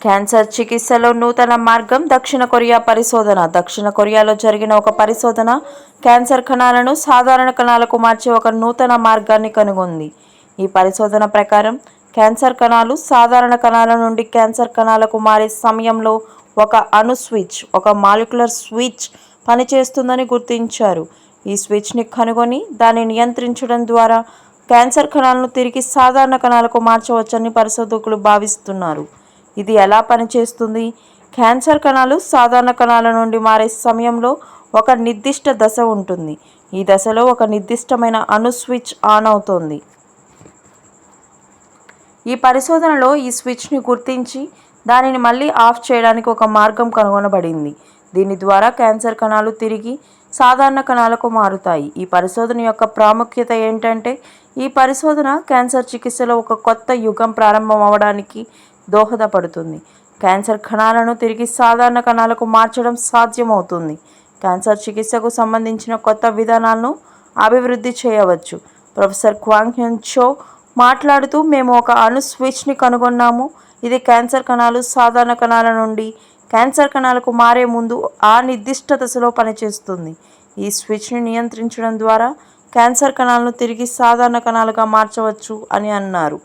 Cancer చికిత్సలో నూతన మార్గం. దక్షిణ కొరియా పరిశోధన. దక్షిణ కొరియాలో జరిగిన ఒక పరిశోధన క్యాన్సర్ కణాలను సాధారణ కణాలకు మార్చే ఒక నూతన మార్గాన్ని కనుగొంది. ఈ పరిశోధన ప్రకారం క్యాన్సర్ కణాలు సాధారణ కణాల నుండి క్యాన్సర్ కణాలకు మారే సమయంలో ఒక స్విచ్, ఒక మాలిక్యులర్ స్విచ్ పనిచేస్తుందని గుర్తించారు. ఈ స్విచ్ని కనుగొని దాన్ని నియంత్రించడం ద్వారా క్యాన్సర్ కణాలను తిరిగి సాధారణ కణాలకు మార్చవచ్చని పరిశోధకులు భావిస్తున్నారు. ఇది ఎలా పనిచేస్తుంది? క్యాన్సర్ కణాలు సాధారణ కణాల నుండి మారే సమయంలో ఒక నిర్దిష్ట దశ ఉంటుంది. ఈ దశలో ఒక నిర్దిష్టమైన స్విచ్ ఆన్ అవుతుంది. ఈ పరిశోధనలో ఈ స్విచ్ని గుర్తించి దానిని మళ్ళీ ఆఫ్ చేయడానికి ఒక మార్గం కనుగొనబడింది. దీని ద్వారా క్యాన్సర్ కణాలు తిరిగి సాధారణ కణాలకు మారుతాయి. ఈ పరిశోధన యొక్క ప్రాముఖ్యత ఏంటంటే, ఈ పరిశోధన క్యాన్సర్ చికిత్సలో ఒక కొత్త యుగం ప్రారంభం అవడానికి దోహదపడుతుంది. క్యాన్సర్ కణాలను తిరిగి సాధారణ కణాలకు మార్చడం సాధ్యమవుతుంది. క్యాన్సర్ చికిత్సకు సంబంధించిన కొత్త విధానాలను అభివృద్ధి చేయవచ్చు. ప్రొఫెసర్ క్వాంగ్ హ్యూన్ చో మాట్లాడుతూ, మేము ఒక స్విచ్ని కనుగొన్నాము. ఇది క్యాన్సర్ కణాలు సాధారణ కణాల నుండి క్యాన్సర్ కణాలకు మారే ముందు ఆ నిర్దిష్ట దశలో పనిచేస్తుంది. ఈ స్విచ్ని నియంత్రించడం ద్వారా క్యాన్సర్ కణాలను తిరిగి సాధారణ కణాలుగా మార్చవచ్చు అని అన్నారు.